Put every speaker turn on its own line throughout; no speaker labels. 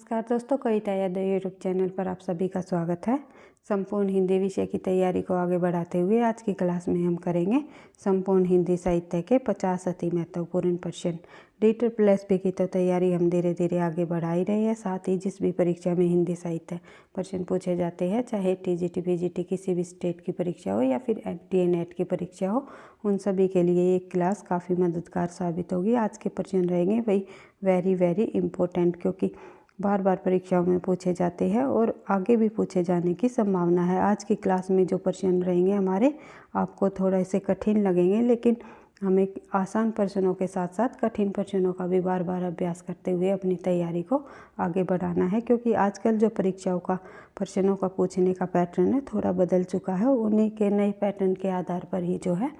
नमस्कार दोस्तों, कविता Yadav YouTube channel पर आप सभी का स्वागत है। संपूर्ण हिंदी विषय की तैयारी को आगे बढ़ाते हुए आज की क्लास में हम करेंगे संपूर्ण हिंदी साहित्य के 50 अति महत्वपूर्ण प्रश्न। DSSB की तो तैयारी हम धीरे धीरे आगे बढ़ा ही रहे हैं। साथ ही जिस भी परीक्षा में हिंदी साहित्य प्रश्न पूछे जाते हैं, चाहे TGT PGT किसी भी स्टेट की परीक्षा हो या फिर NTA NET की परीक्षा हो, उन सभी के लिए ये क्लास काफ़ी मददगार साबित होगी। आज के प्रश्न रहेंगे वही वेरी इम्पोर्टेंट, क्योंकि बार बार परीक्षाओं में पूछे जाते हैं और आगे भी पूछे जाने की संभावना है। आज की क्लास में जो प्रश्न रहेंगे हमारे, आपको थोड़ा से कठिन लगेंगे, लेकिन हमें आसान प्रश्नों के साथ साथ कठिन प्रश्नों का भी बार बार अभ्यास करते हुए अपनी तैयारी को आगे बढ़ाना है। क्योंकि आजकल जो परीक्षाओं का प्रश्नों का पूछने का पैटर्न है थोड़ा बदल चुका है। उन्हीं के नए पैटर्न के आधार पर ही जो है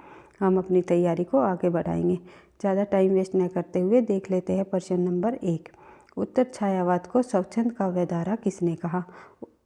हम अपनी तैयारी को आगे बढ़ाएंगे। ज़्यादा टाइम वेस्ट न करते हुए देख लेते हैं प्रश्न नंबर 1। उत्तर छायावाद को स्वच्छंद काव्यधारा किसने कहा?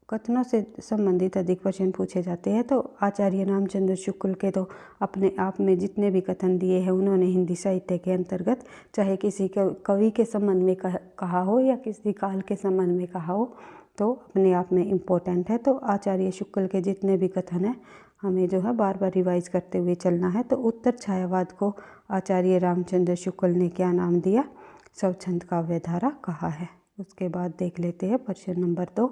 कथनों से संबंधित अधिक प्रश्न पूछे जाते हैं। तो आचार्य रामचंद्र शुक्ल के तो अपने आप में जितने भी कथन दिए हैं, उन्होंने हिंदी साहित्य के अंतर्गत चाहे किसी कवि के संबंध में कहा हो या किसी काल के संबंध में कहा हो, तो अपने आप में इम्पोर्टेंट है। तो आचार्य शुक्ल के जितने भी कथन हैं हमें जो है बार बार रिवाइज करते हुए चलना है। तो उत्तर छायावाद को आचार्य रामचंद्र शुक्ल ने क्या नाम दिया? स्वच्छंद काव्यधारा कहा है। उसके बाद देख लेते हैं प्रश्न नंबर 2।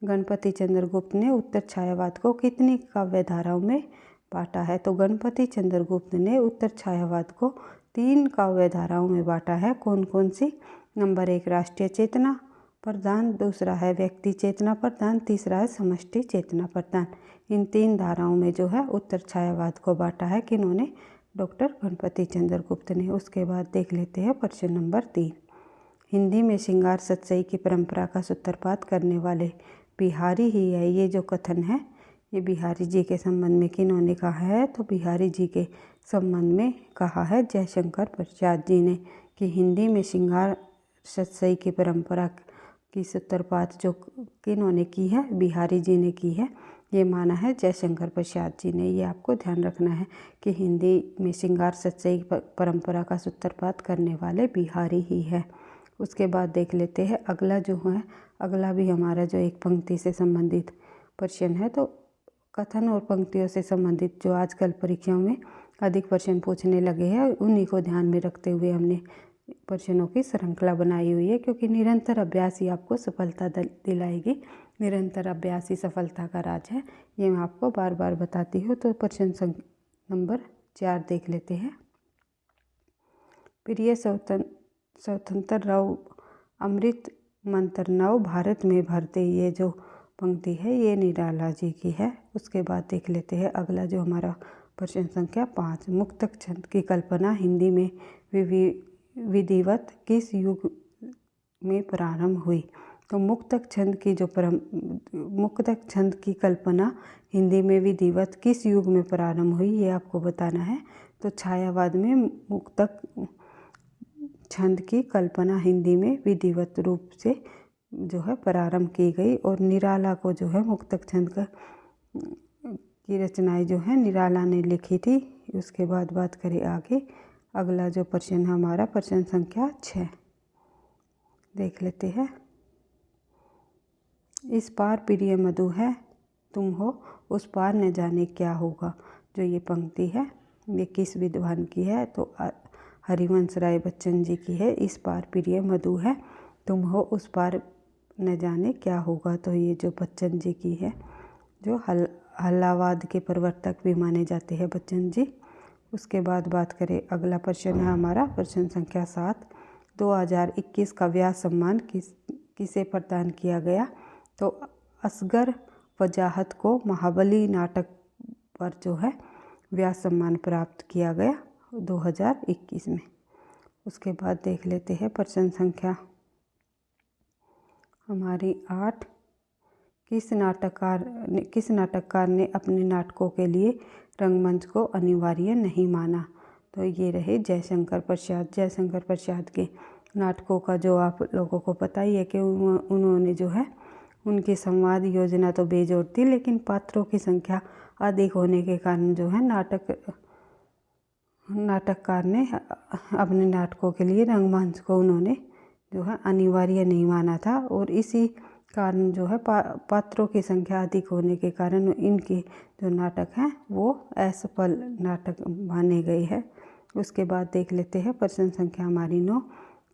गणपति चंद्रगुप्त ने उत्तर छायावाद को कितनी काव्यधाराओं में बांटा है? तो गणपति चंद्रगुप्त ने उत्तर छायावाद को 3 काव्यधाराओं में बांटा है। कौन कौन सी? नंबर 1 राष्ट्रीय चेतना प्रधान, दूसरा है व्यक्ति चेतना प्रधान, तीसरा है समष्टि चेतना प्रधान। इन 3 धाराओं में जो है उत्तर छायावाद को बांटा है किन्होंने? डॉक्टर गणपति चंद्रगुप्त ने। उसके बाद देख लेते हैं प्रश्न नंबर 3। हिंदी में श्रृंगार सतसई की परंपरा का सूत्रपात करने वाले बिहारी ही है। ये जो कथन है ये बिहारी जी के संबंध में किन्होंने कहा है? तो बिहारी जी के संबंध में कहा है जयशंकर प्रसाद जी ने, कि हिंदी में श्रृंगार सतसई की परंपरा की सूत्रपात जो किन्होंने की है? बिहारी जी ने की है। ये माना है जयशंकर प्रसाद जी ने। ये आपको ध्यान रखना है कि हिंदी में श्रृंगार सतसई परंपरा का सूत्रपात करने वाले बिहारी ही है। उसके बाद देख लेते हैं अगला जो है, अगला भी हमारा जो एक पंक्ति से संबंधित प्रश्न है। तो कथन और पंक्तियों से संबंधित जो आजकल परीक्षाओं में अधिक प्रश्न पूछने लगे हैं, उन्हीं को ध्यान में रखते हुए हमने प्रश्नों की श्रृंखला बनाई हुई है। क्योंकि निरंतर अभ्यास ही आपको सफलता दिलाएगी। निरंतर अभ्यास ही सफलता का राज है, ये मैं आपको बार बार बताती हूँ। तो प्रश्न नंबर 4 देख लेते हैं। प्रिय स्वतंत्र राव अमृत मंत्र नव भारत में भरते, ये जो पंक्ति है ये निराला जी की है। उसके बाद देख लेते हैं अगला जो हमारा प्रश्न संख्या 5। मुक्तक छंद की कल्पना हिंदी में विधिवत किस युग में प्रारंभ हुई? तो मुक्तक छंद की कल्पना हिंदी में विधिवत किस युग में प्रारंभ हुई, ये आपको बताना है। तो छायावाद में मुक्तक छंद की कल्पना हिंदी में विधिवत रूप से जो है प्रारंभ की गई, और निराला को जो है मुक्तक छंद की रचनाएं जो है निराला ने लिखी थी। उसके बाद बात करें आगे, अगला जो प्रश्न है हमारा प्रश्न संख्या 6 देख लेते हैं। इस पार प्रिय मधु है तुम हो, उस पार न जाने क्या होगा। जो ये पंक्ति है ये किस विद्वान की है? तो हरिवंश राय बच्चन जी की है। इस पार प्रिय मधु है तुम हो, उस पार न जाने क्या होगा। तो ये जो बच्चन जी की है, जो हल्लावाद के प्रवर्तक भी माने जाते हैं बच्चन जी। उसके बाद बात करें अगला प्रश्न है हमारा प्रश्न संख्या 7। 2021 का व्यास सम्मान किसे प्रदान किया गया? तो असगर वजाहत को महाबली नाटक पर जो है व्यास सम्मान प्राप्त किया गया 2021 में। उसके बाद देख लेते हैं प्रश्न संख्या हमारी 8। किस नाटककार ने अपने नाटकों के लिए रंगमंच को अनिवार्य नहीं माना? तो ये रहे जयशंकर प्रसाद। जयशंकर प्रसाद के नाटकों का जो आप लोगों को पता ही है कि उन्होंने जो है उनकी संवाद योजना तो बेजोड़ थी, लेकिन पात्रों की संख्या अधिक होने के कारण जो है नाटककार ने अपने नाटकों के लिए रंगमंच को उन्होंने जो है अनिवार्य नहीं माना था और इसी कारण जो है पात्रों की संख्या अधिक होने के कारण इनके जो नाटक हैं वो असफल नाटक माने गए हैं। उसके बाद देख लेते हैं प्रश्न संख्या हमारी 9,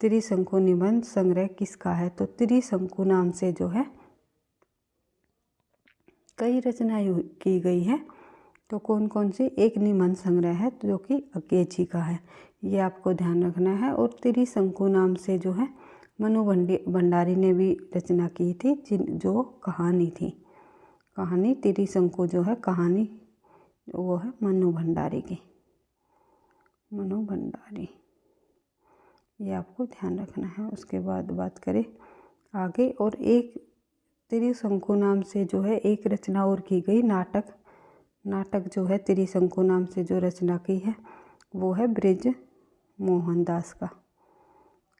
त्रिशंकु निबंध संग्रह किसका है। तो त्रिशंकु नाम से जो है कई रचनाएं की गई हैं। तो कौन कौन सी, एक निबंध संग्रह है जो कि अज्ञे जी का है, ये आपको ध्यान रखना है। और त्रिशंकु नाम से जो है मनु भंडारी ने भी रचना की थी जो कहानी थी। कहानी त्रिशंकु जो है कहानी वो है मनु भंडारी की, मनु भंडारी, ये आपको ध्यान रखना है। उसके बाद बात करें आगे, और एक त्रिशंकु नाम से जो है एक रचना और की गई, नाटक जो है त्रिशंकु नाम से जो रचना की है वो है ब्रिज मोहनदास का।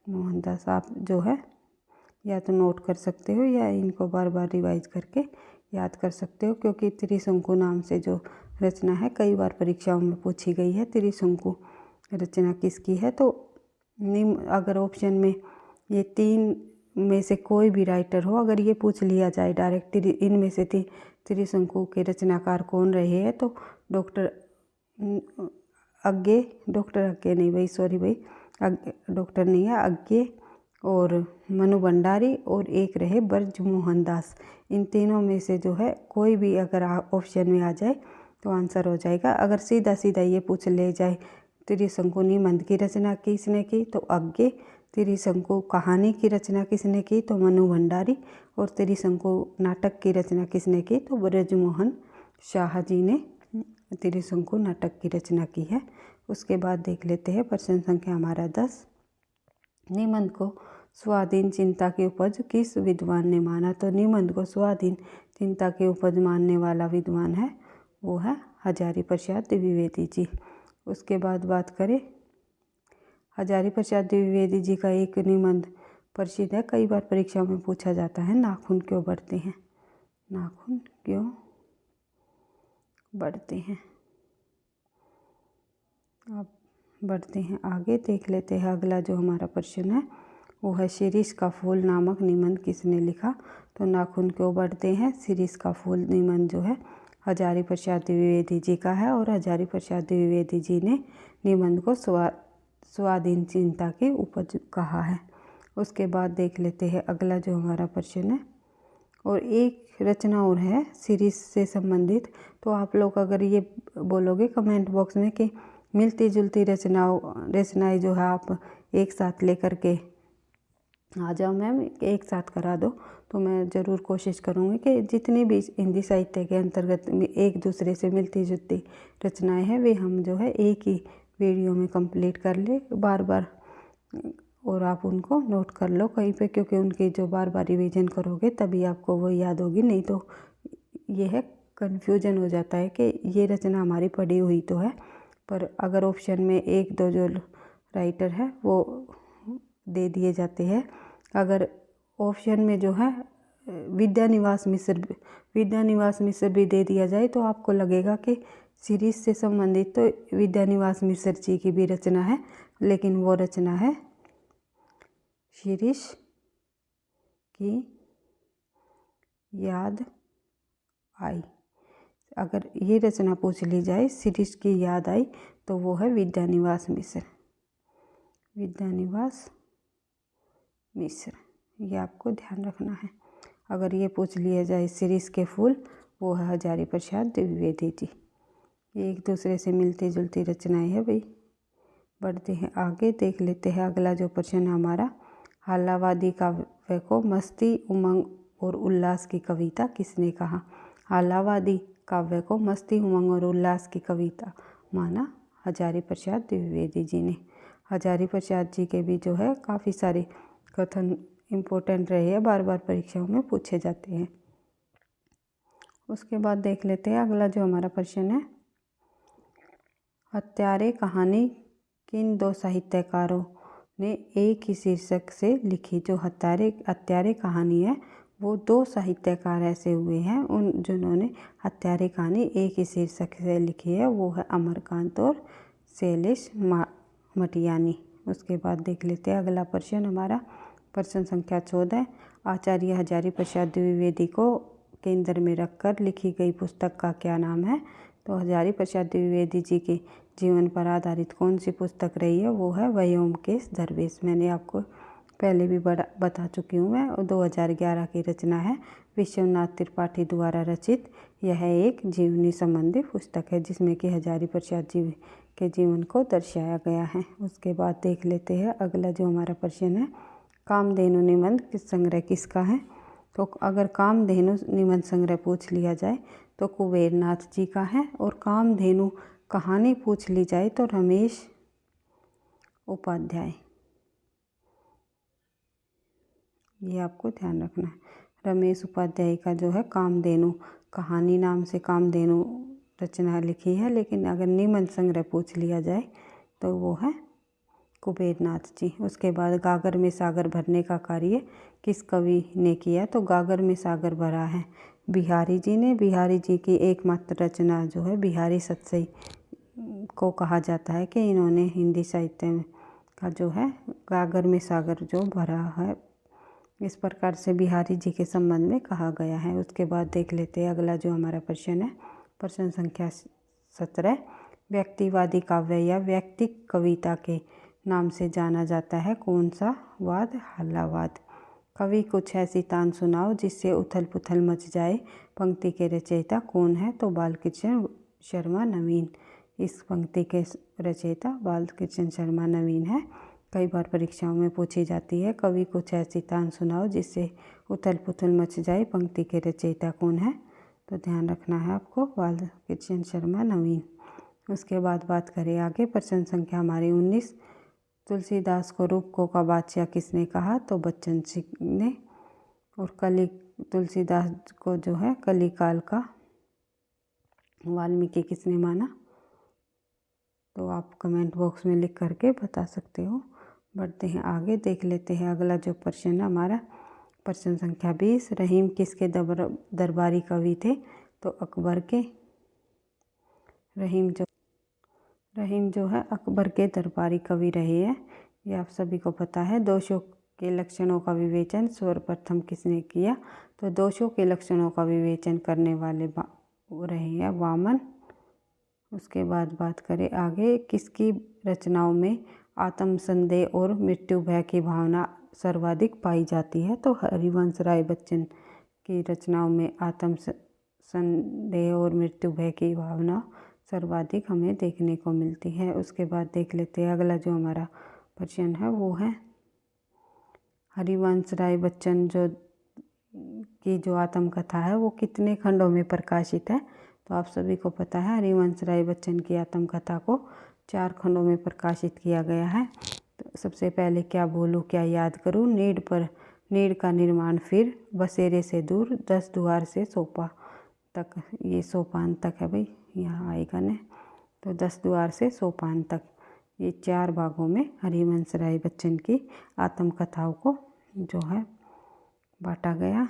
मोहनदास आप जो है या तो नोट कर सकते हो या इनको बार बार रिवाइज करके याद कर सकते हो, क्योंकि त्रिशंकु नाम से जो रचना है कई बार परीक्षाओं में पूछी गई है। त्रिशंकु रचना किसकी है। तो अगर ऑप्शन में ये 3 में से कोई भी राइटर हो, अगर ये पूछ लिया जाए डायरेक्ट इनमें से त्रिशंकु के रचनाकार कौन रहे हैं, तो डॉक्टर अज्ञे नहीं भाई, सॉरी भाई, डॉक्टर नहीं है, अज्ञे और मनु भंडारी और एक रहे ब्रज मोहनदास। इन तीनों में से जो है कोई भी अगर ऑप्शन में आ जाए तो आंसर हो जाएगा। अगर सीधा सीधा ये पूछ ले जाए त्रिशंकु निबंध की रचना किसने की, तो अज्ञे, त्रिशंकु कहानी की रचना किसने की, तो मनु भंडारी, और त्रिशंकु नाटक की रचना किसने की, तो ब्रजमोहन शाह जी ने त्रिशंकु नाटक की रचना की है। उसके बाद देख लेते हैं प्रश्न संख्या हमारा 10, निबंध को स्वाधीन चिंता की उपज किस विद्वान ने माना। तो निबंध को स्वाधीन चिंता की उपज मानने वाला विद्वान है वो है हजारी प्रसाद द्विवेदी जी। उसके बाद बात करें हजारी प्रसाद द्विवेदी जी का एक निबंध प्रसिद्ध है, कई बार परीक्षा में पूछा जाता है, नाखून क्यों बढ़ते हैं। नाखून क्यों बढ़ते हैं। अब बढ़ते हैं आगे, देख लेते हैं अगला जो हमारा प्रश्न है वो है शिरीष का फूल नामक निबंध किसने लिखा। तो नाखून क्यों बढ़ते हैं, शिरीष का फूल निबंध जो है हजारी प्रसाद द्विवेदी जी का है, और हजारी प्रसाद द्विवेदी जी ने निबंध को स्वाधीन चिंता की उपज कहा है। उसके बाद देख लेते हैं अगला जो हमारा प्रश्न है, और एक रचना और है सीरीज से संबंधित। तो आप लोग अगर ये बोलोगे कमेंट बॉक्स में कि मिलती जुलती रचनाएं जो है आप एक साथ लेकर के आ जाओ मैम, एक साथ करा दो, तो मैं ज़रूर कोशिश करूँगी कि जितनी भी हिंदी साहित्य के अंतर्गत एक दूसरे से मिलती जुलती रचनाएं हैं वे हम जो है एक ही वीडियो में कंप्लीट कर ले बार बार, और आप उनको नोट कर लो कहीं पे, क्योंकि उनकी जो बार बार रिवीजन करोगे तभी आपको वो याद होगी, नहीं तो ये है कन्फ्यूजन हो जाता है कि ये रचना हमारी पढ़ी हुई तो है, पर अगर ऑप्शन में 1-2 जो राइटर है वो दे दिए जाते हैं। अगर ऑप्शन में जो है विद्यानिवास मिश्र भी दे दिया जाए तो आपको लगेगा कि सीरीज से संबंधित तो विद्यानिवास मिश्र जी की भी रचना है, लेकिन वो रचना है शिरीष की याद आई। अगर ये रचना पूछ ली जाए शिरीष की याद आई तो वो है विद्यानिवास मिश्र, ये आपको ध्यान रखना है। अगर ये पूछ लिया जाए शिरीष के फूल, वो है हजारी प्रसाद द्विवेदी जी। ये एक दूसरे से मिलती जुलती रचनाएं है भाई। बढ़ते हैं आगे, देख लेते हैं अगला जो प्रश्न है हमारा, हालावादी काव्य को मस्ती उमंग और उल्लास की कविता किसने कहा। हालावादी काव्य को मस्ती उमंग और उल्लास की कविता माना हजारी प्रसाद द्विवेदी जी ने। हजारी प्रसाद जी के भी जो है काफ़ी सारे कथन इम्पोर्टेंट रहे हैं, बार बार परीक्षाओं में पूछे जाते हैं। उसके बाद देख लेते हैं अगला जो हमारा प्रश्न है, हत्यारे कहानी किन 2 साहित्यकारों ने एक ही शीर्षक से लिखी। जो हत्यारे कहानी है वो 2 साहित्यकार ऐसे हुए हैं उन जिन्होंने हत्यारे कहानी एक ही शीर्षक से लिखी है, वो है अमरकांत और शैलेश मटियानी। उसके बाद देख लेते हैं अगला प्रश्न हमारा, प्रश्न संख्या 14, आचार्य हजारी प्रसाद द्विवेदी को केंद्र में रखकर लिखी गई पुस्तक का क्या नाम है। तो हजारी प्रसाद द्विवेदी जी के जीवन पर आधारित कौन सी पुस्तक रही है, वो है व्योमकेश दरवेश। मैंने आपको पहले भी बता चुकी हूँ मैं। 2011 की रचना है, विश्वनाथ त्रिपाठी द्वारा रचित। यह एक जीवनी संबंधी पुस्तक है जिसमें कि हजारी प्रसाद जी के जीवन को दर्शाया गया है। उसके बाद देख लेते हैं अगला जो हमारा प्रश्न है, कामधेनु निबंध किस संग्रह किसका है। तो अगर कामधेनु निबंध संग्रह पूछ लिया जाए तो कुबेरनाथ जी का है, और कामधेनु कहानी पूछ ली जाए तो रमेश उपाध्याय, ये आपको ध्यान रखना है। रमेश उपाध्याय का जो है कामधेनु कहानी नाम से कामधेनु रचना लिखी है, लेकिन अगर निबंध संग्रह पूछ लिया जाए तो वो है कुबेरनाथ जी। उसके बाद गागर में सागर भरने का कार्य किस कवि ने किया। तो गागर में सागर भरा है बिहारी जी ने। बिहारी जी की एकमात्र रचना जो है बिहारी सतसई को कहा जाता है कि इन्होंने हिंदी साहित्य में का जो है गागर में सागर जो भरा है, इस प्रकार से बिहारी जी के संबंध में कहा गया है। उसके बाद देख लेते हैं अगला जो हमारा प्रश्न है, प्रश्न संख्या 17, व्यक्तिवादी काव्य या व्यक्तिक कविता के नाम से जाना जाता है कौन सा वाद। हल्लावाद। कवि कुछ ऐसी तान सुनाओ जिससे उथल पुथल मच जाए, पंक्ति के रचयिता कौन है। तो बालकृष्ण शर्मा नवीन। इस पंक्ति के रचयिता बालकृष्ण शर्मा नवीन है। कई बार परीक्षाओं में पूछी जाती है, कवि कुछ ऐसी तान सुनाओ जिससे उथल पुथल मच जाए, पंक्ति के रचयिता कौन है। तो ध्यान रखना है आपको, बालकृष्ण शर्मा नवीन। उसके बाद बात करें आगे, प्रश्न संख्या हमारी 19, तुलसीदास को रूपकों का बादशाह किसने कहा। तो बच्चन सिंह ने। और तुलसीदास को जो है कलिकाल का वाल्मीकि किसने माना। तो आप कमेंट बॉक्स में लिख करके बता सकते हो। बढ़ते हैं आगे, देख लेते हैं अगला जो प्रश्न है हमारा, प्रश्न संख्या 20, रहीम किसके दरबारी कवि थे। तो अकबर के। रहीम जो है अकबर के दरबारी कवि रहे हैं, ये आप सभी को पता है। दोषों के लक्षणों का विवेचन सर्वप्रथम किसने किया। तो दोषों के लक्षणों का विवेचन करने वाले रहे हैं वामन। उसके बाद बात करें आगे, किसकी रचनाओं में आत्मसंदेह और मृत्यु भय की भावना सर्वाधिक पाई जाती है। तो हरिवंश राय बच्चन की रचनाओं में आत्मसंदेह और मृत्यु भय की भावना सर्वाधिक हमें देखने को मिलती है। उसके बाद देख लेते हैं अगला जो हमारा प्रश्न है, वो है हरिवंश राय बच्चन की जो आत्मकथा है वो कितने खंडों में प्रकाशित है। तो आप सभी को पता है हरिवंश राय बच्चन की आत्मकथा को 4 खंडों में प्रकाशित किया गया है। तो सबसे पहले क्या बोलूँ क्या याद करूँ, नीड़ का निर्माण, फिर बसेरे से दूर, 10 द्वार से सोपा तक, ये सोपान तक है भाई, यहाँ आएगा न। तो 10 द्वार से सोपान तक, ये 4 भागों में हरिवंश राय बच्चन की आत्मकथाओं को जो है बांटा गया।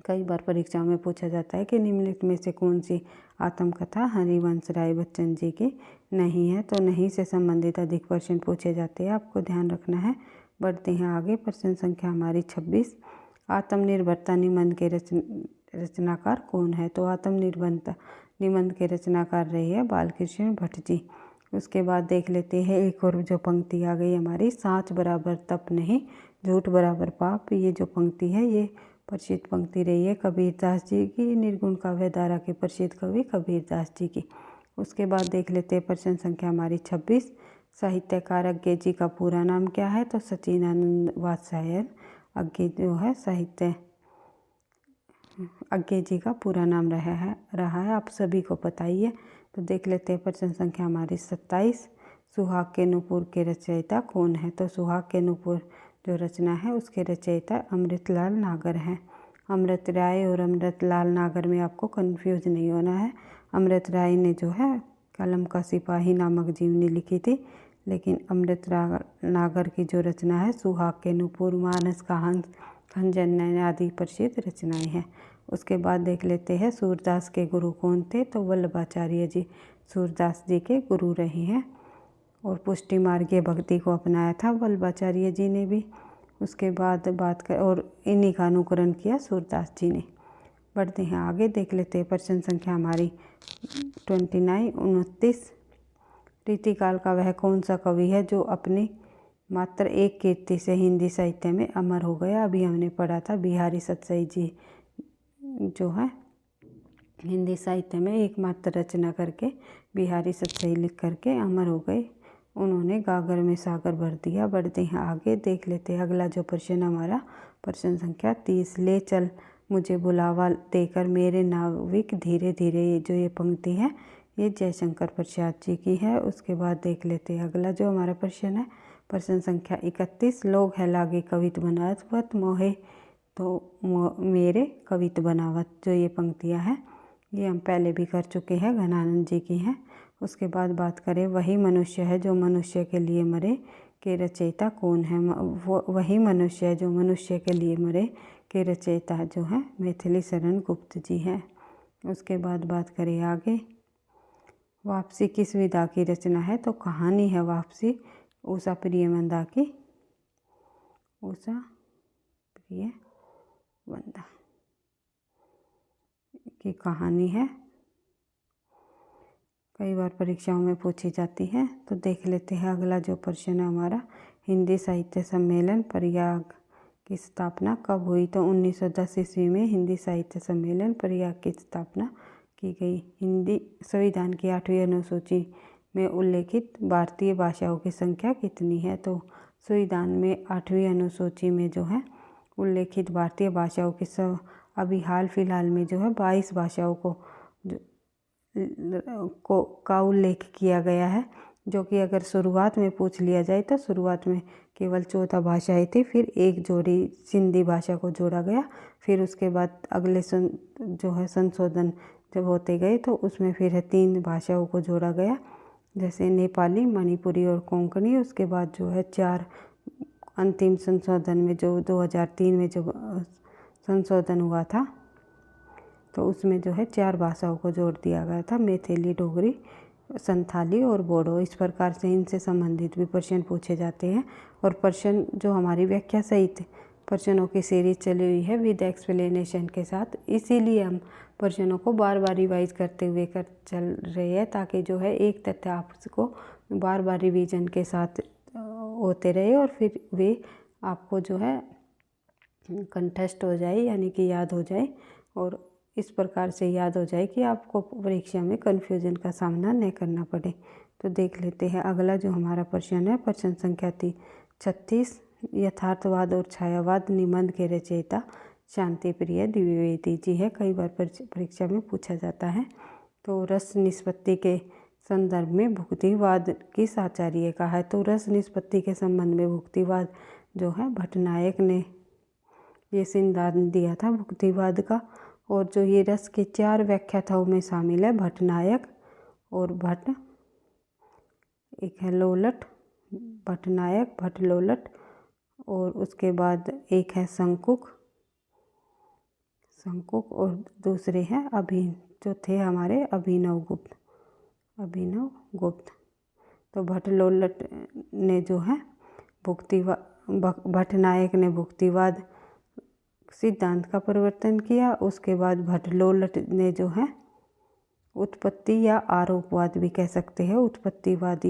कई बार परीक्षाओं में पूछा जाता है कि निम्नलिखित में से कौन सी आत्मकथा हरिवंश राय बच्चन जी की नहीं है। तो नहीं से संबंधित अधिक प्रश्न पूछे जाते हैं, आपको ध्यान रखना है। बढ़ते हैं आगे, प्रश्न संख्या हमारी 26, आत्मनिर्भरता निबंध के रचनाकार कौन है। तो आत्मनिर्भरता निबंध के रचनाकार रही है बालकृष्ण भट्ट जी। उसके बाद देख लेते हैं एक और जो पंक्ति आ गई हमारी, सांच बराबर तप नहीं, झूठ बराबर पाप। ये जो पंक्ति है ये प्रसिद्ध पंक्ति रही है कबीरदास जी की, निर्गुण काव्य धारा के प्रसिद्ध कवि कबीरदास जी की। उसके बाद देख लेते हैं प्रश्न संख्या हमारी 26, साहित्यकार अज्ञे जी का पूरा नाम क्या है। तो सच्चिदानंद वात्स्यायन अज्ञे जो है साहित्य अज्ञे जी का पूरा नाम रहा है, आप सभी को पता ही है। तो देख लेते हैं प्रश्न संख्या हमारी 27, सुहाग के नूपुर के रचयिता कौन है। तो सुहाग के नूपुर जो रचना है उसके रचयिता अमृतलाल नागर हैं। अमृत राय और अमृतलाल नागर में आपको कंफ्यूज नहीं होना है। अमृत राय ने जो है कलम का सिपाही नामक जीवनी लिखी थी, लेकिन अमृतलाल नागर की जो रचना है सुहाग के नूपुर, मानस का हंस, खंजन आदि प्रसिद्ध रचनाएं हैं। उसके बाद देख लेते हैं सूरदास के गुरु कौन थे। तो वल्लभाचार्य जी सूरदास जी के गुरु रहे हैं, और पुष्टि मार्गीय भक्ति को अपनाया था वल्लभाचार्य जी ने भी। उसके बाद बात कर और इन्हीं का अनुकरण किया सूरदास जी ने। बढ़ते हैं आगे, देख लेते हैं प्रश्न संख्या हमारी 29 रीतिकाल का वह कौन सा कवि है जो अपने मात्र एक कीर्ति से हिंदी साहित्य में अमर हो गया। अभी हमने पढ़ा था बिहारी सतसई जी जो है हिंदी साहित्य में एकमात्र रचना करके बिहारी सतसई लिख करके अमर हो गए। उन्होंने गागर में सागर भर दिया। बढ़ते हैं आगे, देख लेते हैं अगला जो प्रश्न हमारा प्रश्न संख्या 30। ले चल मुझे बुलावा देकर मेरे नाविक धीरे धीरे, ये जो ये पंक्ति है ये जयशंकर प्रसाद जी की है। उसके बाद देख लेते हैं अगला जो हमारा प्रश्न है प्रश्न संख्या 31। लोग है लागे कवित बनावत मोहे तो मेरे कवित बनावत, जो ये पंक्तियाँ हैं ये हम पहले भी कर चुके हैं, घनानंद जी की हैं। उसके बाद बात करें वही मनुष्य है जो मनुष्य के लिए मरे के रचयिता कौन है। वही मनुष्य है जो मनुष्य के लिए मरे के रचयिता जो है मैथिली शरण गुप्त जी हैं। उसके बाद बात करें आगे, वापसी किस विधा की रचना है, तो कहानी है वापसी उषा प्रियवंदा की, उषा प्रियवंदा की कहानी है, कई बार परीक्षाओं में पूछी जाती है। तो देख लेते हैं अगला जो प्रश्न है हमारा, हिंदी साहित्य सम्मेलन प्रयाग की स्थापना कब हुई, तो 1910 ईस्वी में हिंदी साहित्य सम्मेलन प्रयाग की स्थापना की गई। हिंदी संविधान की 8वीं अनुसूची में उल्लेखित भारतीय भाषाओं की संख्या कितनी है, तो संविधान में 8वीं अनुसूची में जो है उल्लेखित भारतीय भाषाओं की अभी हाल फिलहाल में जो है 22 भाषाओं का उल्लेख किया गया है, जो कि अगर शुरुआत में पूछ लिया जाए तो शुरुआत में केवल 14 भाषाएं थी, फिर एक जोड़ी सिंधी भाषा को जोड़ा गया, फिर उसके बाद अगले जो है संशोधन जब होते गए तो उसमें फिर 3 भाषाओं को जोड़ा गया, जैसे नेपाली, मणिपुरी और कोंकणी। उसके बाद जो है 4 अंतिम संशोधन में जो 2003 में जो संशोधन हुआ था तो उसमें जो है 4 भाषाओं को जोड़ दिया गया था, मैथिली, डोगरी, संथाली और बोडो। इस प्रकार से इनसे संबंधित भी प्रश्न पूछे जाते हैं। और प्रश्न जो हमारी व्याख्या सहित प्रश्नों की सीरीज चली हुई है विद एक्सप्लेनेशन के साथ, इसीलिए हम प्रश्नों को बार बार रिवाइज करते हुए चल रहे हैं, ताकि जो है एक तथ्य आपको बार बार रिवीजन के साथ होते रहे और फिर वे आपको जो है कंठस्थ हो जाए, यानी कि याद हो जाए, और इस प्रकार से याद हो जाए कि आपको परीक्षा में कन्फ्यूजन का सामना न करना पड़े। तो देख लेते हैं अगला जो हमारा प्रश्न है प्रश्न संख्या 36। यथार्थवाद और छायावाद निबंध के रचयिता शांति प्रिय द्विवेदी जी है, कई बार परीक्षा में पूछा जाता है। तो रस निष्पत्ति के संदर्भ में भुक्तिवाद किस आचार्य का है, तो रस निष्पत्ति के संबंध में भुक्तिवाद जो है भट्टनायक ने ये सिद्धांत दिया था भुक्तिवाद का। और जो ये रस के 4 व्याख्याताओं में शामिल है भट्टनायक और भट्ट, एक है लोलट, भट्टनायक, भट्ट लोलट, और उसके बाद एक है शंकुक, और दूसरे हैं जो थे हमारे अभिनव गुप्त। तो भट्ट लोलट ने जो है भट्टनायक ने भुक्तिवाद सिद्धांत का परिवर्तन किया। उसके बाद भट्ट लोलट ने जो है उत्पत्ति या आरोपवाद भी कह सकते हैं, उत्पत्तिवाद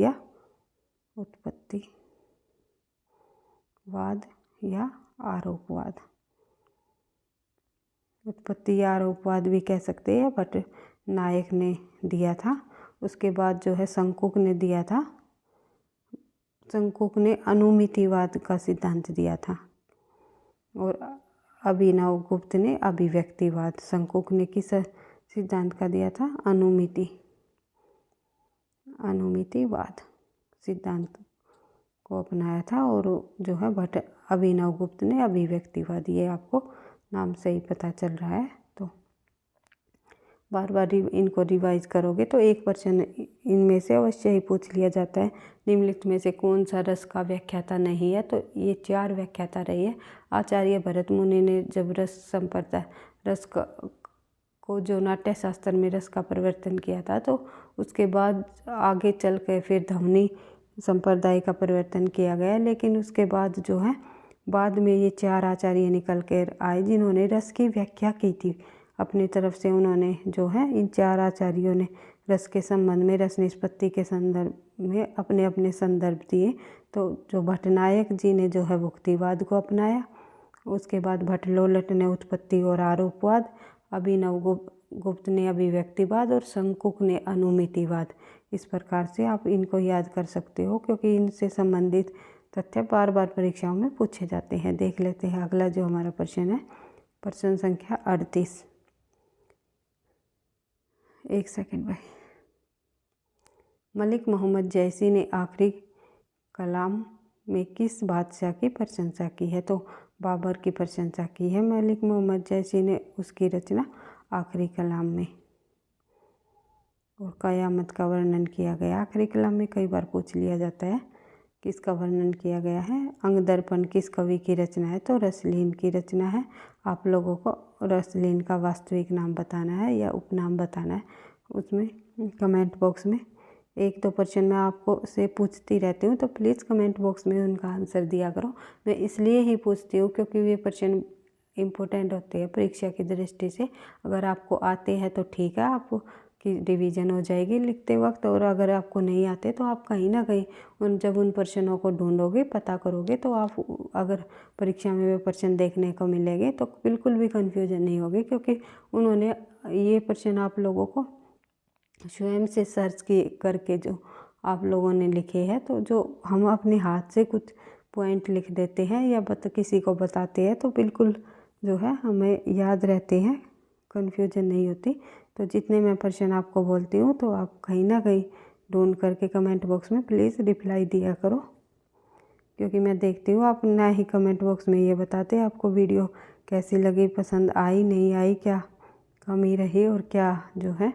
या आरोपवाद, उत्पत्ति या आरोपवाद भी कह सकते हैं, भट्टनायक ने दिया था। उसके बाद जो है शंकुक ने दिया था, शंकुक ने अनुमितिवाद का सिद्धांत दिया था, और अभिनव गुप्त ने अभिव्यक्तिवाद। शंकुक ने किस सिद्धांत का दिया था, अनुमितिवाद सिद्धांत को अपनाया था, और जो है अभिनव गुप्त ने अभिव्यक्तिवाद। ये आपको नाम से ही पता चल रहा है, तो बार बार इनको रिवाइज करोगे तो एक प्रश्न इनमें से अवश्य ही पूछ लिया जाता है, निम्नलिखित में से कौन सा रस का व्याख्याता नहीं है, तो ये 4 व्याख्याता रही है। आचार्य भरत मुनि ने जब रस संप्रदाय को जो नाट्य शास्त्र में रस का परिवर्तन किया था, तो उसके बाद आगे चल के फिर ध्वनि संप्रदाय का परिवर्तन किया गया, लेकिन उसके बाद जो है बाद में ये 4 आचार्य निकल कर आए जिन्होंने रस की व्याख्या की थी। अपनी तरफ से उन्होंने जो है इन 4 आचार्यों ने रस के संबंध में, रस निष्पत्ति के संदर्भ में अपने अपने संदर्भ दिए। तो जो भट्टनायक जी ने जो है भुक्तिवाद को अपनाया, उसके बाद भट्टलोलट ने उत्पत्ति और आरोपवाद, अभिनव गुप्त ने अभिव्यक्तिवाद और शंकुक ने अनुमितिवाद। इस प्रकार से आप इनको याद कर सकते हो क्योंकि इनसे संबंधित तथ्य बार बार परीक्षाओं में पूछे जाते हैं। देख लेते हैं अगला जो हमारा प्रश्न है, प्रश्न संख्या 38। एक सेकंड भाई। मलिक मोहम्मद जैसी ने आखिरी कलाम में किस बादशाह की प्रशंसा की है? तो बाबर की प्रशंसा की है मलिक मोहम्मद जैसी ने उसकी रचना आखिरी कलाम में। और कयामत का वर्णन किया गया आखिरी कलाम में, कई बार पूछ लिया जाता है किसका वर्णन किया गया है। अंगदर्पण किस कवि की रचना है? तो रसलीन की रचना है। आप लोगों को रसलीन का वास्तविक नाम बताना है या उपनाम बताना है, उसमें कमेंट बॉक्स में। 1-2 प्रश्न मैं आपको से पूछती रहती हूँ, तो प्लीज़ कमेंट बॉक्स में उनका आंसर दिया करो। मैं इसलिए ही पूछती हूँ क्योंकि वे प्रश्न इम्पोर्टेंट होते हैं परीक्षा की दृष्टि से। अगर आपको आते हैं तो ठीक है, आपको की रिवीजन हो जाएगी लिखते वक्त, और अगर आपको नहीं आते तो आप कहीं ना कहीं जब उन प्रश्नों को ढूंढोगे, पता करोगे, तो आप अगर परीक्षा में वे प्रश्न देखने को मिलेंगे तो बिल्कुल भी कन्फ्यूजन नहीं होगी, क्योंकि उन्होंने ये प्रश्न आप लोगों को स्वयं से सर्च करके जो आप लोगों ने लिखे हैं। तो जो हम अपने हाथ से कुछ पॉइंट लिख देते हैं या किसी को बताते हैं तो बिल्कुल जो है हमें याद रहते हैं, कन्फ्यूजन नहीं होती। तो जितने मैं प्रश्न आपको बोलती हूँ तो आप कहीं ना कहीं ढूंढ करके कमेंट बॉक्स में प्लीज़ रिप्लाई दिया करो, क्योंकि मैं देखती हूँ आप ना ही कमेंट बॉक्स में ये बताते आपको वीडियो कैसी लगी, पसंद आई नहीं आई, क्या कमी रही, और क्या जो है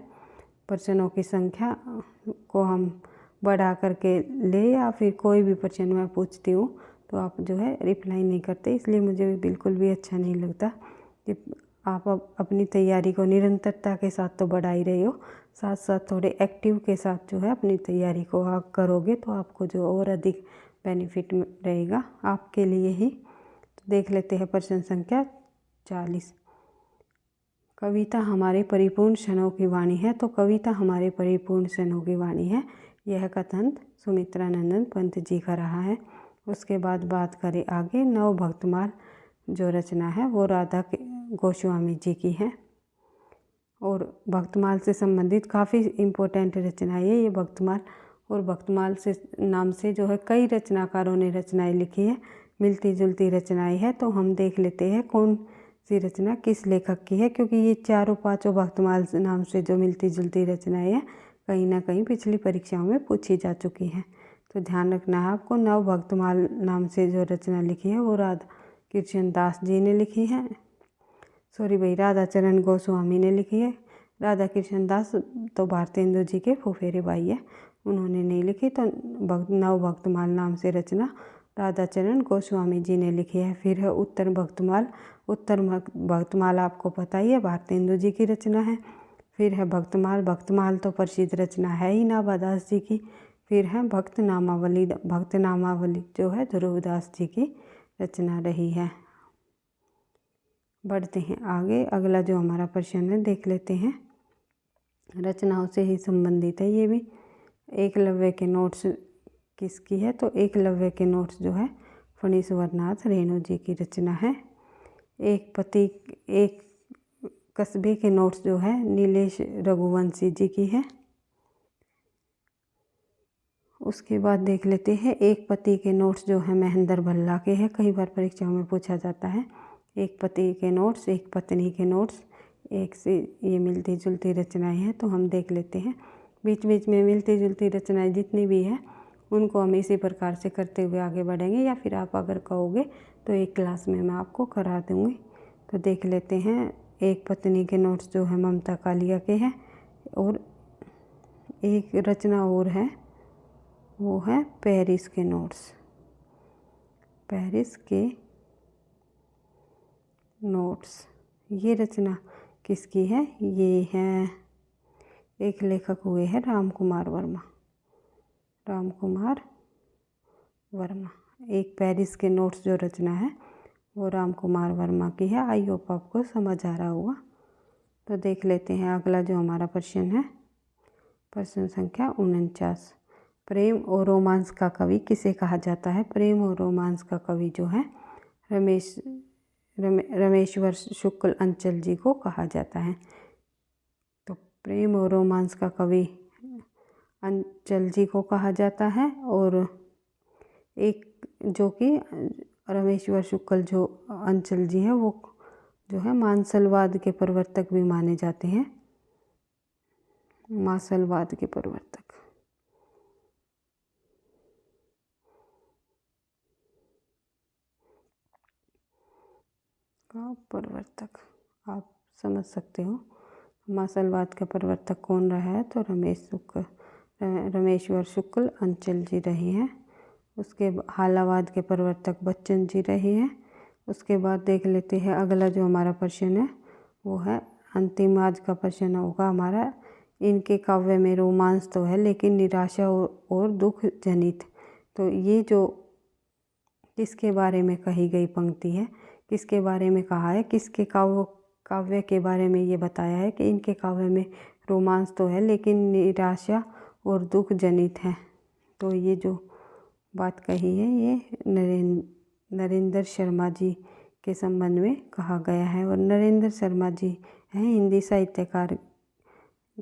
प्रश्नों की संख्या को हम बढ़ा करके ले, या फिर कोई भी प्रश्न मैं पूछती हूँ तो आप जो है रिप्लाई नहीं करते। इसलिए मुझे बिल्कुल भी अच्छा नहीं लगता कि आप अपनी तैयारी को निरंतरता के साथ तो बढ़ा ही रहे हो, साथ साथ थोड़े एक्टिव के साथ जो है अपनी तैयारी को आप करोगे तो आपको जो और अधिक बेनिफिट रहेगा आपके लिए ही। तो देख लेते हैं प्रश्न संख्या 40। कविता हमारे परिपूर्ण क्षणों की वाणी है। तो कविता हमारे परिपूर्ण क्षणों की वाणी है, यह कथन सुमित्रानंदन पंत जी का रहा है। उसके बाद बात करें आगे, नव भक्तमाल जो रचना है वो राधा गोस्वामी जी की है, और भक्तमाल से संबंधित काफ़ी इम्पोर्टेंट रचना है ये भक्तमाल। और भक्तमाल से नाम से जो है कई रचनाकारों ने रचनाएं लिखी है, मिलती जुलती रचनाएं है। तो हम देख लेते हैं कौन सी रचना किस लेखक की है, क्योंकि ये 4-5 भक्तमाल नाम से जो मिलती जुलती रचनाएं है कहीं ना कहीं पिछली परीक्षाओं में पूछी जा चुकी हैं। तो ध्यान रखना है आपको, नव भक्तमाल नाम से जो रचना लिखी है वो राधा कृष्ण दास जी ने लिखी है, सॉरी भाई, राधा चरण गोस्वामी ने लिखी है। राधा कृष्ण दास तो भारतेंदु जी के फुफेरे भाई है, उन्होंने नहीं लिखी। तो नव भक्तमाल नाम से रचना राधा चरण गोस्वामी जी ने लिखी है। फिर है उत्तर भक्तमाल। उत्तर भक्तमाल आपको पता ही है भारतेंदु जी की रचना है। फिर है भक्तमाल। भक्तमाल तो प्रसिद्ध रचना है ही नाभादास जी की। फिर है भक्तनामावली। भक्तनामावली जो है ध्रुवदास जी की रचना रही है। बढ़ते हैं आगे, अगला जो हमारा प्रश्न है देख लेते हैं, रचनाओं से ही संबंधित है ये भी। एकलव्य के नोट्स किसकी है? तो एकलव्य के नोट्स जो है फणीश्वरनाथ रेणु जी की रचना है। एक कस्बे के नोट्स जो है नीलेश रघुवंशी जी की है। उसके बाद देख लेते हैं एक पति के नोट्स जो है महेंद्र भल्ला के हैं, कई बार परीक्षाओं में पूछा जाता है। एक पति के नोट्स, एक पत्नी के नोट्स, एक से ये मिलती जुलती रचनाएं हैं। तो हम देख लेते हैं, बीच बीच में मिलती जुलती रचनाएं जितनी भी है उनको हम इसी प्रकार से करते हुए आगे बढ़ेंगे, या फिर आप अगर कहोगे तो एक क्लास में मैं आपको करा दूँगी। तो देख लेते हैं, एक पत्नी के नोट्स जो है ममता कालिया के हैं, और एक रचना और है वो है पेरिस के नोट्स। पेरिस के नोट्स, ये रचना किसकी है? ये है, एक लेखक हुए हैं राम कुमार वर्मा। राम कुमार वर्मा, एक पेरिस के नोट्स जो रचना है वो राम कुमार वर्मा की है। आई होप आपको समझ आ रहा होगा। तो देख लेते हैं अगला जो हमारा प्रश्न है, प्रश्न संख्या 49। प्रेम और रोमांस का कवि किसे कहा जाता है? प्रेम और रोमांस का कवि जो है रमेश्वर शुक्ल अंचल जी को कहा जाता है। तो प्रेम और रोमांस का कवि अंचल जी को कहा जाता है। और एक जो कि रमेश्वर शुक्ल जो अंचल जी है वो जो है मानसलवाद के प्रवर्तक भी माने जाते हैं। मानसलवाद के प्रवर्तक आप समझ सकते हो। मार्शलवाद के प्रवर्तक कौन रहा है? तो रमेश्वर शुक्ल अंचल जी रहे हैं। उसके हालावाद के प्रवर्तक बच्चन जी रहे हैं। उसके बाद देख लेते हैं अगला जो हमारा प्रश्न है वो है अंतिम आज का प्रश्न होगा हमारा। इनके काव्य में रोमांस तो है लेकिन निराशा और दुख जनित। तो ये जो किसके बारे में कही गई पंक्ति है, किसके बारे में कहा है, किसके काव्य के बारे में ये बताया है कि इनके काव्य में रोमांस तो है लेकिन निराशा और दुख जनित है। तो ये जो बात कही है ये नरेंद्र शर्मा जी के संबंध में कहा गया है। और नरेंद्र शर्मा जी हैं हिंदी साहित्यकार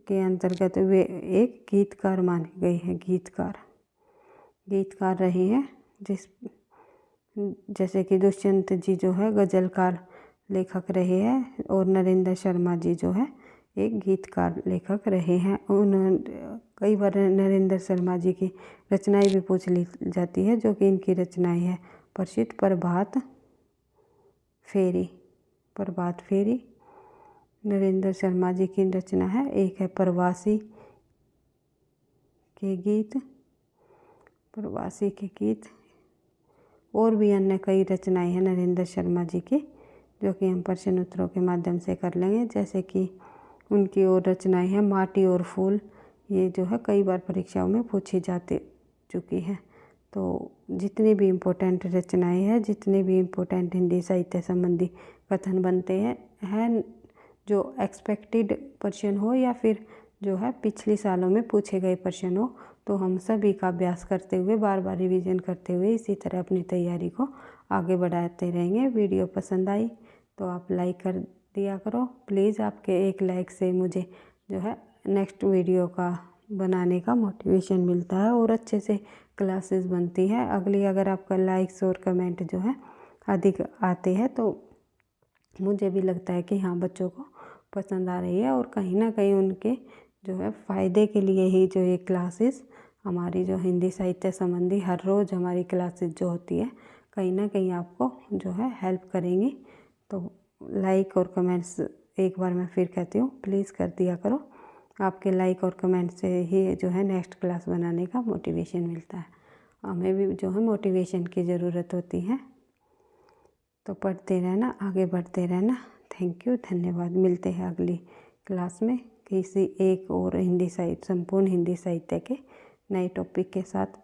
के अंतर्गत वे एक गीतकार माने गए हैं। गीतकार रहे हैं जैसे कि दुष्यंत जी जो है गज़लकार लेखक रहे हैं और नरेंद्र शर्मा जी जो है एक गीतकार लेखक रहे हैं। उन्होंने कई बार नरेंद्र शर्मा जी की रचनाएं भी पूछ ली जाती है जो कि इनकी रचनाएं है प्रसिद्ध प्रभात फेरी नरेंद्र शर्मा जी की रचना है। एक है प्रवासी के गीत और भी अन्य कई रचनाएं हैं नरेंद्र शर्मा जी की जो कि हम प्रश्न उत्तरों के माध्यम से कर लेंगे। जैसे कि उनकी और रचनाएं हैं माटी और फूल, ये जो है कई बार परीक्षाओं में पूछी चुकी है। तो जितनी भी इम्पोर्टेंट रचनाएं हैं, जितने भी इम्पोर्टेंट हिंदी साहित्य संबंधी कथन बनते हैं जो एक्सपेक्टेड प्रश्न हो या फिर जो है पिछले सालों में पूछे गए प्रश्न हो, तो हम सभी का अभ्यास करते हुए बार बार रिवीजन करते हुए इसी तरह अपनी तैयारी को आगे बढ़ाते रहेंगे। वीडियो पसंद आई तो आप लाइक कर दिया करो प्लीज़। आपके एक लाइक से मुझे जो है नेक्स्ट वीडियो का बनाने का मोटिवेशन मिलता है और अच्छे से क्लासेस बनती है। अगली अगर आपका लाइक्स और कमेंट जो है अधिक आते हैं तो मुझे भी लगता है कि हाँ बच्चों को पसंद आ रही है और कहीं ना कहीं उनके जो है फ़ायदे के लिए ही जो ये क्लासेस हमारी जो हिंदी साहित्य संबंधी हर रोज़ हमारी क्लासेस जो होती है कहीं ना कहीं आपको जो है हेल्प करेंगी। तो लाइक और कमेंट्स एक बार मैं फिर कहती हूँ प्लीज़ कर दिया करो। आपके लाइक और कमेंट से ही जो है नेक्स्ट क्लास बनाने का मोटिवेशन मिलता है। हमें भी जो है मोटिवेशन की ज़रूरत होती है। तो पढ़ते रहना, आगे बढ़ते रहना। थैंक यू, धन्यवाद। मिलते हैं अगली क्लास में किसी एक और संपूर्ण हिंदी साहित्य के नए टॉपिक के साथ।